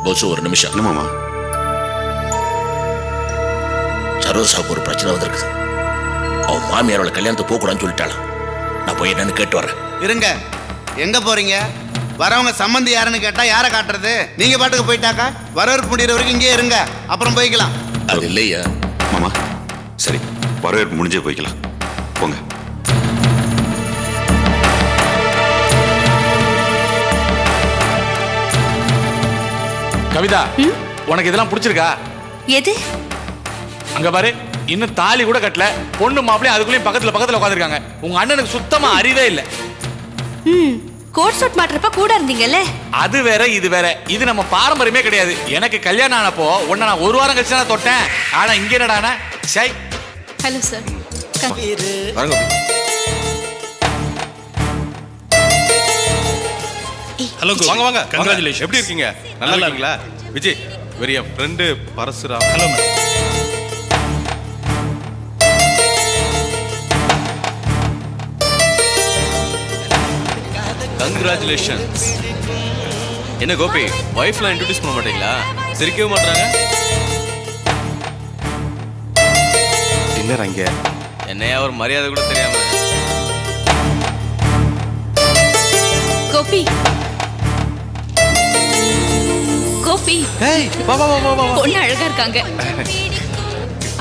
போஸ் ஒரு நிமிஷம். என்ன மாமா? சரோசாவுக்கு ஒரு பிரச்சனை வந்திருக்குது. அவன் மாமியாரோட கல்யாணத்துக்கு போகக்கூடாதுன்னு சொல்லிட்டாளாம். நான் போய் என்னன்னு கேட்டு வரேன். இருங்க, எங்க போறீங்க? வரவங்க சம்பந்தி யாருன்னு கேட்டா யாரை காட்டுறது? நீங்க பாட்டுக்கு போயிட்டாக்கா வரவேற்பு முடிகிற வரைக்கும் இங்கே இருங்க, அப்புறம் போய்க்கலாம். அது இல்லையா மாமா? சரி, வரவேற்பு முடிஞ்சே போய்க்கலாம், போங்க. கவிதா, உனக்கு இதெல்லாம் பிடிச்சிருக்கா? எது? அங்க பாரு, இன்னும் தாலி கூட கட்டல, பொண்ணு மாப்பிள்ளை அதுக்குள்ளேயும் பக்கத்துல உட்காந்துருக்காங்க. உங்க அண்ணனுக்கு சுத்தமா அறிவே இல்லை. கோட் சூட் மாட்டுறப்ப கூட இருந்தீங்கல்ல? அது வேற இது வேற, இது நம்ம பாரம்பரியமே கிடையாது. எனக்கு கல்யாணம் ஆனப்போ உன்னை நான் ஒரு வாரம் கழிச்சு தான் தொட்டேன். ஆனா இங்க என்னடானா சை. Hello sir. வாங்க. ஹலோ, வாங்க வாங்க. கங்க்ராச்சுலேஷன். எப்படி இருக்கீங்க? நல்லா இருக்கீங்களா? விஜய், வெரி என் friend Parasuram. Hello ma'am. Congratulations. என்ன கோபி, வைஃப்லாம் இன்ட்ரோடியூஸ் பண்ண மாட்டீங்களா? சிரிக்கவே மாட்டாங்க. டின்னர் அங்கே. என்னையா ஒரு மரியாதை கூட தெரியாம. கோபி, கோபி, ஏய், வா வா வா வா. பொண்ணு அழகா இருக்காங்க.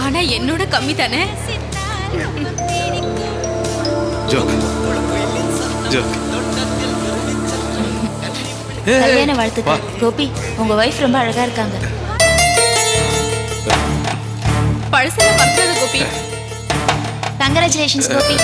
ஆனா என்னோட கம்மி தானே. Joke joke. கல்யாண வாழ்த்துக்கள். கோபி, உங்க வைஃப் ரொம்ப அழகா இருக்காங்க. பழசெல்லாம் மறக்காத கோபி. கங்க்ராச்சுலேஷன்ஸ் கோபி.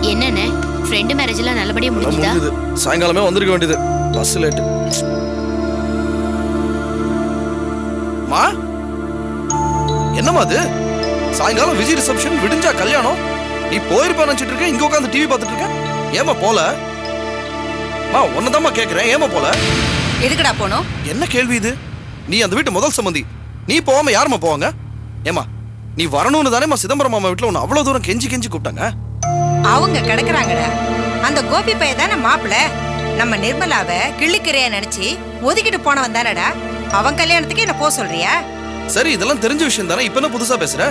என்னண்ணே, ஃப்ரெண்டு மேரேஜ் எல்லாம் நல்லபடியா முடிஞ்சுதா? சாயங்காலமே வந்திருக்க வேண்டியது, பஸ் லேட்டு. மா, என்னம்மா அது? சாயங்காலம் விஜய் ரிசப்ஷன், விடிஞ்சா கல்யாணம். நீ போயிருப்பா நினைச்சிட்டு இருக்க, இங்க உட்காந்து டிவி பார்த்துட்டு இருக்க. ஏமா போல? மா, உன்னதாம்மா கேக்குறேன், ஏமா போல? எதுக்குடா போனோம்? என்ன கேள்வி இது? நீ அந்த வீட்டு முதல் சம்பந்தி, நீ போகாம யாருமா போவாங்க? ஏமா, நீ வரணும்னு தானேமா சிதம்பரம் மாமா வீட்டுல உன்னை அவ்வளவு தூரம் கெஞ்சி கெஞ்சி கூப்பிட்டாங்க. அவங்க கிடக்குறாங்கடா. அந்த கோபி பைய தானே மாப்பிள்ள. நம்ம நிர்மலாவை கிள்ளிக்கிறையா நினைச்சு ஒதுக்கிட்டு போனவன் தானடா. அவன் கல்யாணத்துக்கு என்ன போ சொல்றியா? சரி, இதெல்லாம் தெரிஞ்ச விஷயம் தானே, இப்ப என்ன புதுசா பேசுற?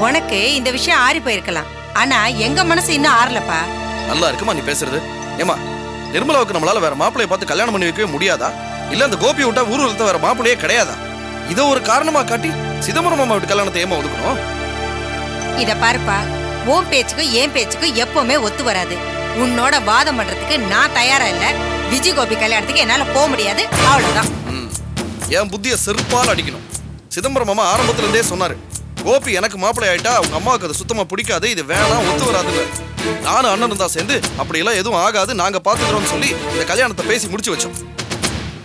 உனக்கு இந்த விஷயம் ஆறி போயிருக்கலாம், ஆனா எங்க மனசு இன்னும் ஆறலப்பா. நல்லா இருக்குமா நீ பேசுறது? ஏமா, நிர்மலாவுக்கு நம்மளால வேற மாப்பிளைய பார்த்து கல்யாணம் பண்ணி வைக்கவே முடியாதா? இல்ல அந்த கோபியை விட்டா ஊர்வலத்தை வேற மாப்பிளையே கிடையாதா? இதை ஒரு காரணமா காட்டி சிதம்பரம் மாமா வீட்டு கல்யாணத்தை ஏமா ஒதுக்கணும்? இத பாருப்பா, உன் பேச்சுக்கும் என் பேச்சுக்கும் எப்பவுமே ஒத்து வராது. உன்னோட வாதம் பண்றதுக்கு நான் தயாரா இல்ல. விஜய் கோபி கல்யாணத்துக்கு என்னால போக முடியாது, அவ்வளவுதான். என் புத்திய செருப்பால் அடிக்கணும். சிதம்பரம் மாமா ஆரம்பத்துல இருந்தே சொன்னாரு, கோபி எனக்கு மாப்பிள்ளை ஆயிட்டா அவங்க அம்மாவுக்கு அது சுத்தமா பிடிக்காது, இது வேணாம், ஒத்து வராதுன்னு. நானும் அண்ணனும் தான் சேர்ந்து அப்படியெல்லாம் எதுவும் ஆகாது, நாங்க பாத்துக்கிறோம்னு சொல்லி இந்த கல்யாணத்தை பேசி முடிச்சு வச்சோம்.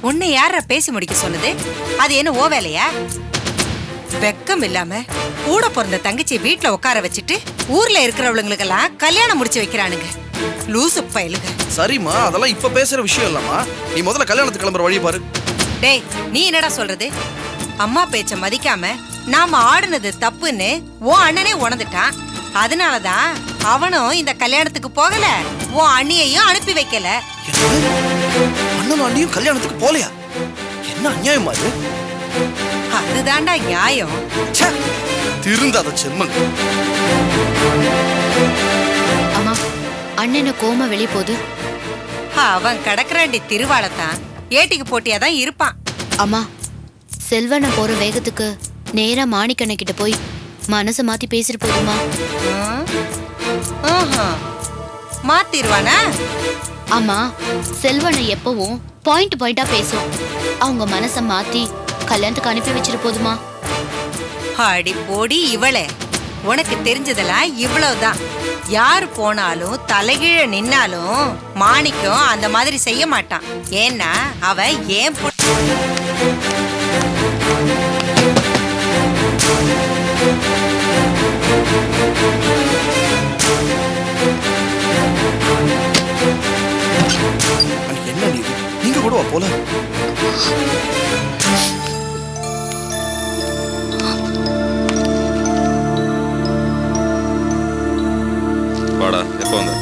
உன்னை யார பேசி முடிக்க சொன்னது? அது என்ன ஓ வேலையா? வெக்கம் இல்லாம கூட பிறந்த தங்கச்சி வீட்டுல உட்கார வச்சுட்டு ஊர்ல இருக்கிறவங்களுக்கெல்லாம் கல்யாணம் முடிச்சு வைக்கிறானுங்க. லூசு பயலுங்க. சரிம்மா, அதெல்லாம் இப்ப பேசுற விஷயம் இல்லம்மா. நீ முதல்ல கல்யாணத்துக்கு கிளம்புற வழி பாரு. டேய், நீ என்னடா சொல்றது? அம்மா பேச்ச மதிக்காம நாம ஆடுனது தப்புன்னு உன் அண்ணனே உணர்ந்துட்டான். அதனாலதான் அவனும் இந்த கல்யாணத்துக்கு போகல, உன் அண்ணியையும் அனுப்பி வைக்கல. அண்ணனும் அண்ணியும் கல்யாணத்துக்கு போலையா? என்ன அநியாயமா இது? அதுதான்டா நியாயம். திருந்தாத செம்மன். அம்மா, அண்ணனை கோம வெளிய போகுது. அவன் கடக்குறாண்டி திருவாளத்தான் ஏட்டிக்கு போட்டியாதான் இருப்பான். அம்மா, செல்வனை போற வேகத்துக்கு நேரா மாணிக்கண்ண கிட்ட போய் மனசை மாத்தி பேசிட்டு போதுமா? மாத்திருவானா? ஆமா, செல்வனை எப்பவும் பாயிண்ட் பாயிண்டா பேசும். அவங்க மனசை மாத்தி கல்யாணத்துக்கு அனுப்பி வச்சிட்டு போதுமா? அடி போடி இவளே, உனக்கு தெரிஞ்சதெல்லாம் இவ்வளவுதான். யாரு போனாலும் தலைகீழ நின்னாலும் மாணிக்கம் அந்த மாதிரி செய்ய மாட்டான். ஏன்னா அவ ஏன் வந்துருவா போல. வாடா, எப்போ வந்த?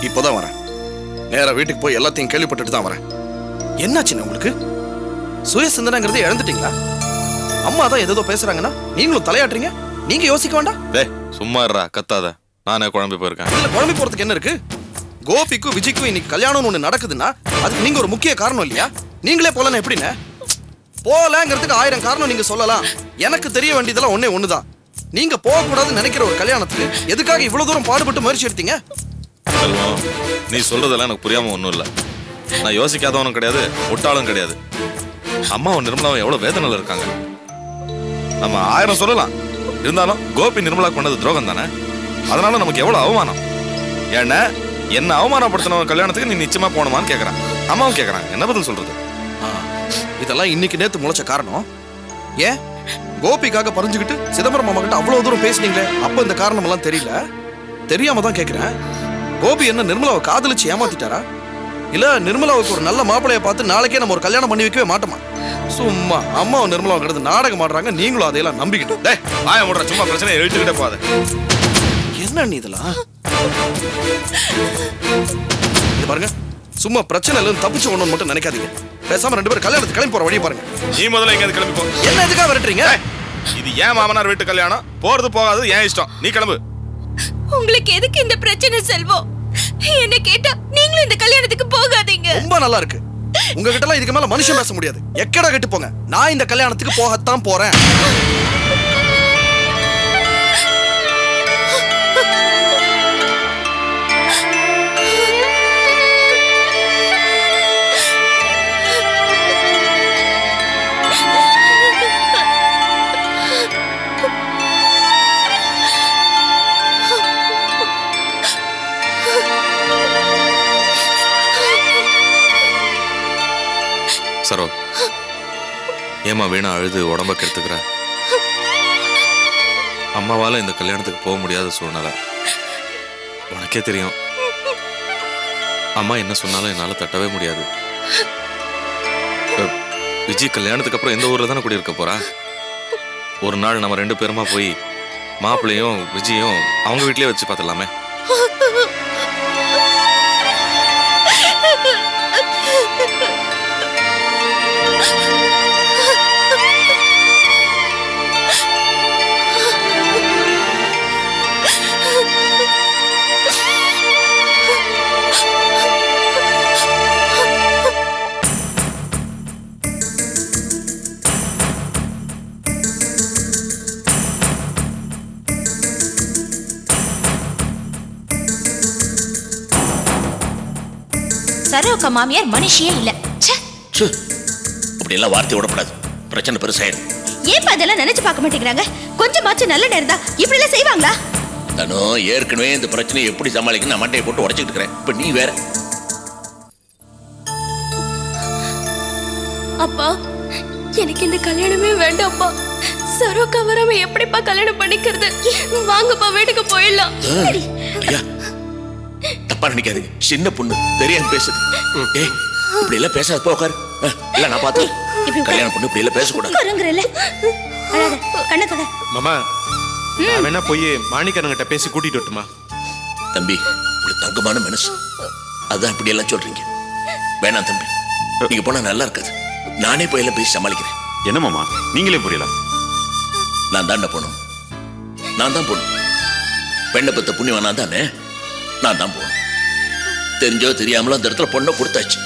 இப்போதான் வரேன். நேரா வீட்டுக்கு போய் எல்லாத்தையும் கேள்விப்பட்டுட்டு தான் வரேன். என்னாச்சுன்னு உங்களுக்கு? சுய சிந்தனைங்கிறத இழந்துட்டீங்களா? அம்மா தான் ஏதோ பேசுறாங்கன்னா நீங்களும் தலையாட்டுறீங்க. நீங்க யோசிக்க வேண்டாம். டேய் சும்மா இருடா, கத்தாத. நானே குழம்பி போயிருக்கேன். இதுல குழம்பி போறதுக்கு என்ன இருக்கு? கோபிக்கும் விஜய்க்கும் இன்னைக்கு கல்யாணம்னு ஒண்ணு நடக்குதுன்னா அதுக்கு நீங்க ஒரு முக்கிய காரணம் இல்லையா? நீங்களே போலன்னு எப்படின்னு? போலங்கிறதுக்கு 1000 காரணம் நீங்க சொல்லலாம். எனக்கு தெரிய வேண்டியதெல்லாம் ஒண்ணுதான். நீங்க போகக்கூடாதுன்னு நினைக்கிற ஒரு கல்யாணத்துக்கு எதுக்காக இவ்வளவு தூரம் பாடுபட்டு முயற்சி எடுத்தீங்க? செல்வம், நீ சொல்றதெல்லாம் எனக்கு புரியாம ஒன்றும் இல்லை. நான் யோசிக்காதவனும் கிடையாது, முட்டாளும் கிடையாது. அம்மாவும் நிர்மலாவும் எவ்வளவு வேதனையில் இருக்காங்க. நம்ம 1000 சொல்லலாம், இருந்தாலும் கோபி நிர்மலா பண்ணது துரோகம் தானே. அதனால நமக்கு எவ்வளவு அவமானம். ஏன்னா என்ன அவமானப்படுத்தின கல்யாணத்துக்கு நீ நிச்சயமா போகணுமான்னு கேட்கறான். அம்மாவும் கேட்கறாங்க. என்ன பதில் சொல்றது? இதெல்லாம் இன்னைக்கு நேத்து முளைச்ச காரணம். ஏன் கோபிக்காக பறிஞ்சுக்கிட்டு சிதம்பரம் மாமா கிட்ட அவ்வளவு தூரம் பேசுனீங்களே, அப்ப இந்த காரணம் எல்லாம் தெரியல? தெரியாம தான் கேட்கிறேன். கோபி என்ன நிர்மலாவை காதலிச்சு ஏமாத்திட்டாரா? இல்ல நிர்மலாவுக்கு ஒரு நல்ல மாப்பிளைய பார்த்து நாளைக்கே நம்ம ஒரு கல்யாணம் பண்ணி வைக்கவே மாட்டோமா? சும்மா அம்மாவும் நிர்மலாவும் கிட்ட நாடகம் ஆடுறாங்க, நீங்களும் அதையெல்லாம் நம்பிக்கிட்டு. டேய் வாய மூடுற, சும்மா பிரச்சனை எழுத்துக்கிட்டே போகாத. என்ன நீ இதெல்லாம்? இது பாருங்க, சும்மா பிரச்சனை இல்லைன்னு தப்பிச்சு ஒண்ணு மட்டும் நினைக்காதீங்க. பேசாம 2 பேரும் கல்யாணத்துக்கு கிளம்பி போற வழியை பாருங்க. நீ முதல்ல எங்கேயாவது கிளம்பி போ. என்ன எதுக்காக விரட்டுறீங்க? இது ஏன் மாமனார் வீட்டு கல்யாணம்? போறது போகாது ஏன் இஷ்டம். நீ கிளம்பு. உங்களுக்கு எதுக்கு இந்த பிரச்சனை செல்வம்? என்ன கேட்டா நீங்களும் இந்த கல்யாணத்துக்கு போகாதீங்க. ரொம்ப நல்லா இருக்கு. உங்ககிட்ட எல்லாம் இதுக்கு மேல மனுஷன் பேச முடியாது. எக்கடா கெட்டு போங்க. நான் இந்த கல்யாணத்துக்கு போகத்தான் போறேன். சரோ, ஏமா வீணா அழுது உடம்ப கெடுத்துக்கிற? அம்மாவால இந்த கல்யாணத்துக்கு போக முடியாத சூழ்நிலை. உனக்கே தெரியும், அம்மா என்ன சொன்னாலும் என்னால தட்டவே முடியாது. விஜய் கல்யாணத்துக்கு அப்புறம் எந்த ஊர்ல தானே குடியிருக்க போறா? ஒரு நாள் நம்ம 2 பேருமா போய் மாப்பிள்ளையும் விஜயும் அவங்க வீட்லயே வச்சு பார்த்துடலாமே. சரோக்கா மாமியார் மனுஷியே இல்ல. அப்படி எல்லாம் வார்த்தை விடப்படாது, பிரச்சனை பெருசாயிடும். ஏன் அதெல்லாம் நினைச்சு பார்க்க மாட்டேங்கிறாங்க? கொஞ்சமாச்சும் நல்ல நேரம் தான் இப்படி எல்லாம் செய்வாங்களா? நானும் ஏற்கனவே இந்த பிரச்சனையை எப்படி சமாளிக்கணும் நான் மண்டையை போட்டு உடைச்சிட்டு இருக்கிறேன். இப்ப நீ வேற. அப்பா, எனக்கு இந்த கல்யாணமே வேண்டாம்ப்பா. சரோக்கா வராம எப்படிப்பா கல்யாணம் பண்ணிக்கிறது? வாங்கப்பா வீட்டுக்கு போயிடலாம். ஐயா, தப்பா நினைக்காது, சின்ன பொண்ணு தெரியாம பேசுது. ஏய், இப்படி எல்லாம் பேசாத, போ உட்காரு. இல்ல நான் பார்த்து கல்யாணம் பொண்ணு இப்படி எல்லாம் பேசக்கூடாது. மாமா, நான் வேணா போய் மாணிக்கண்ணங்கிட்ட பேசி கூட்டிட்டு வரட்டுமா? தம்பி, ஒரு தங்கமான மனசு, அதான் இப்படி எல்லாம் சொல்றீங்க. வேணாம் தம்பி, நீங்க போனா நல்லா இருக்காது. நானே போய் எல்லாம் பேசி சமாளிக்கிறேன். என்ன மாமா, நீங்களே புரியல. நான் தான் போகணும், நான் தான் போகணும். பெண்ணை பத்த புண்ணியம் நான் தானே, நான் தான் போகணும். தெரிஞ்சோ தெரியாமலோ அந்த இடத்துல பொண்ணை கொடுத்தாச்சு.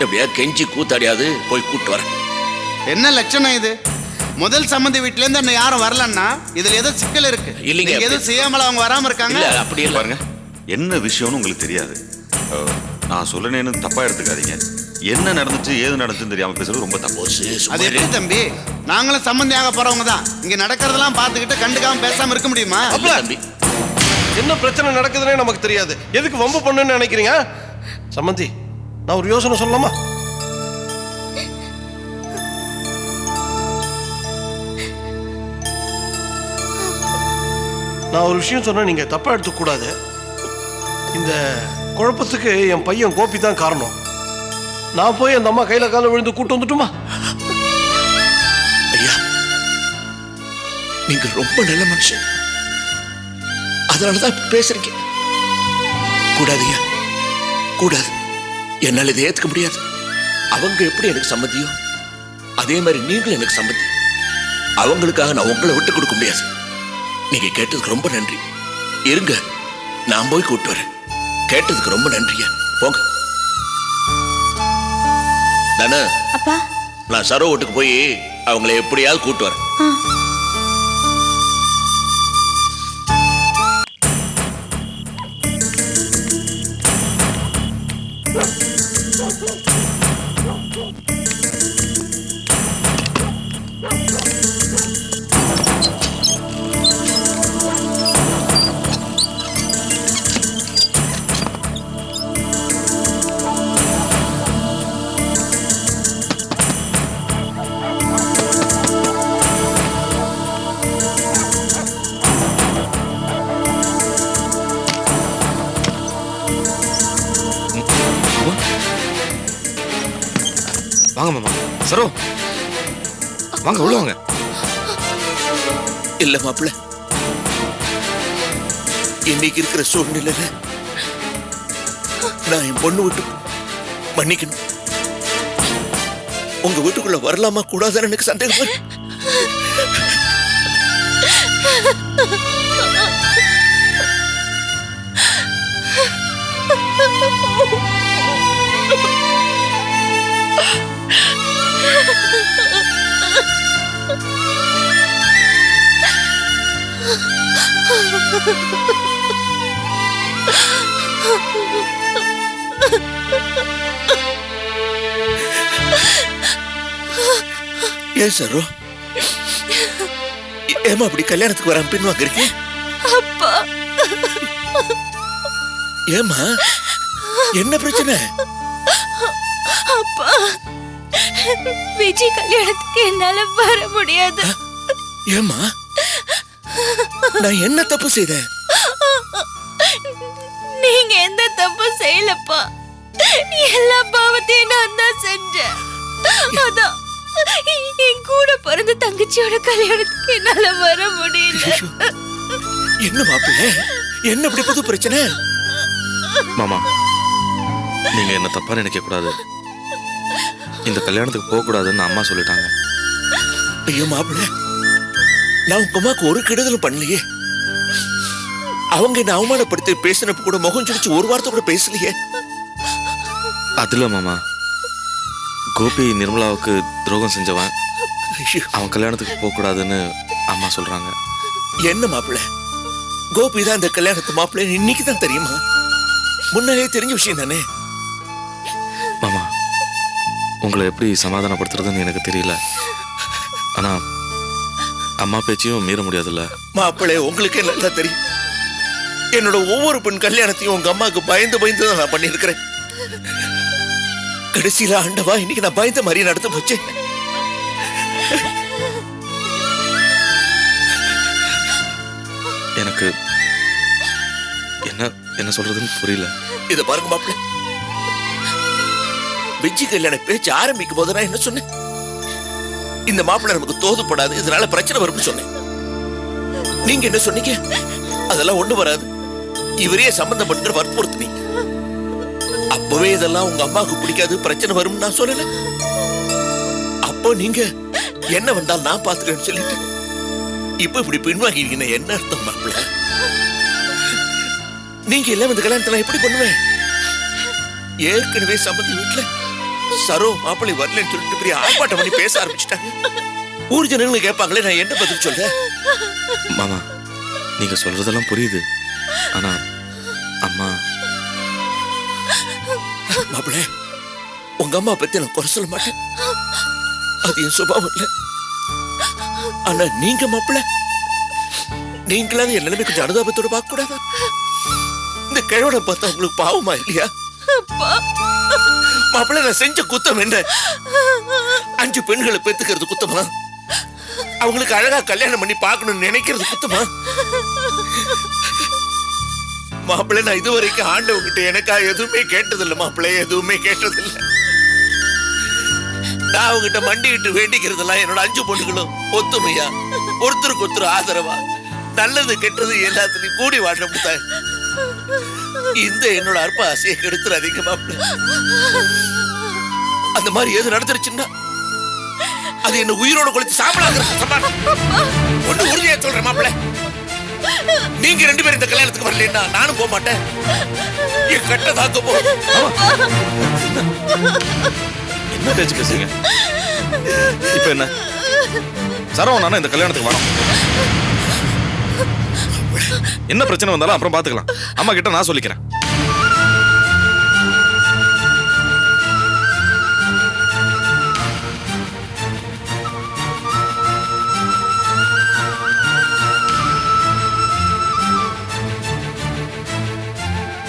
எப்படியா கெஞ்சி கூத்தாடியாது போய் கூட்டு வரேன். என்ன லட்சணம் இது? முதல் சம்மந்தி வீட்ல இருந்து என்ன யாரும் வரலன்னா இதுல ஏதோ சிக்கல் இருக்கு. இல்லைங்க, நீங்க எதுவும் செய்யாமல அவங்க வராம இருக்காங்க. இல்ல அப்படி இல்ல. பாருங்க, என்ன விஷயம்னு உங்களுக்கு தெரியாது. நான் சொல்லனேன்னு தப்பா எடுத்துக்காதீங்க. என்ன நடந்துச்சு ஏது நடந்துச்சுன்னு தெரியாம பேசுறது ரொம்ப தப்பு. அது எப்படி தம்பி? நாங்களும் சம்மந்தி ஆக போறவங்க தான். இங்க நடக்கிறதெல்லாம் பார்த்துக்கிட்டு கண்டுக்காம பேசாம இருக்க முடியுமா? இல்ல தம்பி, என்ன பிரச்சனை நடக்குதுன்னே நமக்கு தெரியாது. எதுக்கு வம்பு பண்ணுன்னு நினைக்கிறீங்க? சம்மந்தி, நான் ஒரு யோசனை சொல்லலாமா? நான் ஒரு விஷயம் சொன்னா நீங்க தப்பா எடுத்துக்க கூடாது. இந்த குழப்பத்துக்கு என் பையன் கோபி தான் காரணம். நான் போய் அந்த அம்மா கையில கால விழுந்து கூட்டு வந்துட்டுமா? ஐயா, நீங்க ரொம்ப நல்ல மனுஷன், அதனாலதான் இப்படி பேசுறீங்க. கூடாதுயா, கூடாது. என்னால இதை ஏத்துக்க முடியாது. அவங்க எப்படி எனக்கு சம்மதியோ அதே மாதிரி நீங்களும் எனக்கு சம்மதி. அவங்களுக்காக நான் உங்களை விட்டு கொடுக்க முடியாது. நீங்க கேட்டதுக்கு ரொம்ப நன்றி. இருங்க, நான் போய் கூப்பிட்டு வரேன். கேட்டதுக்கு ரொம்ப நன்றியா. போங்க. தானே அப்பா, நான் சரோ வீட்டுக்கு போய் அவங்களை எப்படியாவது கூப்பிட்டு வரேன். வாங்க மாமா. சரோ வாங்க, உள்ள வாங்க. இல்ல மாப்பிள்ள, இன்னைக்கு இருக்கிற சூழ்நிலையில நான் என் பொண்ணு விட்டு மன்னிக்கணும். உங்க வீட்டுக்குள்ள வரலாமா கூடாதுன்னு எனக்கு சந்தேகமா இருக்கு. ஏன் சரோ, ஏமா அப்படி கல்யாணத்துக்கு வர பின்வாங்க இருக்கீங்க? அப்பா, ஏமா என்ன பிரச்சனை? அப்பா, விஜய் கல்யாணத்துக்கு என்னால வர முடியாது. ஏமா, நான் என்ன தப்பு செய்தேன்? நீங்க எந்த தப்பு செய்யலப்பா. எல்லா பாவத்தையும் நான் தான் செஞ்சேன். அதான் என் கூட பிறந்த தங்கச்சியோட கல்யாணத்துக்கு என்னால வர முடியல. என்ன மாப்பிள்ள, என்ன இப்படி புது பிரச்சனை? மாமா, நீங்க என்ன தப்பா நினைக்க கூடாது. இந்த கல்யாணத்துக்கு போக கூடாதுன்னு அம்மா சொல்லிட்டாங்க. ஐயோ மாப்பிள்ள, நான் உங்க அம்மாக்கு ஒரு கெடுதலும் பண்ணலையே. அவங்க என்ன அவமானப்படுத்தி பேசினப்ப கூட முகம் சுடிச்சு ஒரு வார்த்தை கூட பேசலையே. அதுல மாமா, கோபி நிர்மலாவுக்கு துரோகம் செஞ்சவன். அவன் கல்யாணத்துக்கு போக கூடாதுன்னு அம்மா சொல்றாங்க. என்ன மாப்பிள்ள, கோபி தான் இந்த கல்யாணத்து மாப்பிள்ள இன்னைக்கு தான் தெரியுமா? முன்னாலே தெரிஞ்ச விஷயம் தானே. மாமா, உங்களை எப்படி சமாதானப்படுத்துறதுன்னு எனக்கு தெரியல. ஆனா அம்மா பேச்சையும் மீற முடியாதுல்ல. மாப்பிள்ளை, உங்களுக்கே நல்லா தெரியும், என்னோட ஒவ்வொரு பெண் கல்யாணத்தையும் உங்க அம்மாவுக்கு பயந்து பயந்து தான் நான் பண்ணியிருக்கிறேன். கடைசியில ஆண்டவா, இன்னைக்கு நான் பயந்த மாதிரி நடந்து போச்சு. எனக்கு என்ன என்ன சொல்றதுன்னு புரியல. இத பாருங்க மாப்பிள்ள, விஜி கல்யாண பேச்சு ஆரம்பிக்கும் போது நான் என்ன சொன்னேன்? இந்த மாப்பிள்ள நமக்கு தோதுப்படாது, இதனால பிரச்சனை வரும்னு சொன்னேன். நீங்க என்ன சொன்னீங்க? அதெல்லாம் ஒண்ணு வராது, இவரே சம்பந்தம் பண்ணுற வற்புறுத்தினீங்க. அப்பவே இதெல்லாம் உங்க அம்மாவுக்கு பிடிக்காது, பிரச்சனை வரும்னு நான் சொல்லல. அப்போ நீங்க என்ன வந்தாலும் நான் பாத்துக்கிறேன்னு சொல்லிட்டு இப்ப இப்படி பின்வாங்கிட்டீங்கன்னா என்ன அர்த்தம் மாப்பிள்ள? நீங்க எல்லாம் இந்த கல்யாணத்தை நான் எப்படி பண்ணுவேன்? ஏற்கனவே சம்பந்தி வீட்டுல சரோ மாப்பிள்ளை வரலன்னு சொல்லிட்டு பெரிய ஆர்ப்பாட்டம் பண்ணி பேச ஆரம்பிச்சுட்டாங்க. ஊர் ஜனங்களும் கேட்பாங்களே, நான் என்ன பதில் சொல்ல? மாமா, நீங்க சொல்றதெல்லாம் புரியுது. ஆனா அம்மா. மாப்பிள்ளை, உங்க அம்மா பத்தி நான் குறை சொல்ல மாட்டேன், அது என் சுபாவம் இல்ல. ஆனா நீங்க மாப்பிள்ளை, நீங்களாவது என் நிலைமை கொஞ்சம் அனுதாபத்தோட பார்க்க கூடாதா? இந்த கிழவனை பார்த்தா உங்களுக்கு பாவமா இல்லையா? மாப்பிள்ளை, நான் செஞ்ச குத்தம் என்ன? 5 பெண்களை பெத்துக்கிறது குத்தமா? அவங்களுக்கு அழகா கல்யாணம் பண்ணி பார்க்கணும்னு நினைக்கிறது குத்தமா? மாப்பிள்ளை, நான் இதுவரைக்கும் ஆண்டவங்கிட்ட எனக்கா எதுவுமே கேட்டதில்லை மாப்பிள்ளை, எதுவுமே கேட்டதில்லை. நான் அவங்ககிட்ட மண்டிக்கிட்டு வேண்டிக்கிறதெல்லாம் என்னோட 5 பொண்ணுகளும் ஒத்துமையா ஒருத்தருக்கு ஒருத்தர் ஆதரவா நல்லது கெட்டது எல்லாத்துலயும் கூடி வாழ்ற முத்தாய். இந்த என்னோட அற்ப ஆசையை கெடுத்துறாதீங்க மாப்பிள்ள. அந்த மாதிரி எது நடந்துருச்சுன்னா அது என்ன உயிரோட கொளுத்து சாப்பிடாங்க. ஒண்ணு உறுதியா சொல்றேன் மாப்பிள்ள, நீங்க 2 பேரும் இந்த கல்யாணத்துக்கு வரலன்னா நானும் போக மாட்டேன். என் கட்ட தாக்க போ. என்ன பேச்சு பேசுங்க? இப்ப என்ன சரவண நானும் இந்த கல்யாணத்துக்கு வரோம். என்ன பிரச்சனை வந்தாலும் அப்புறம் பாத்துக்கலாம். அம்மா கிட்ட நான் சொல்லிக்கிறேன்.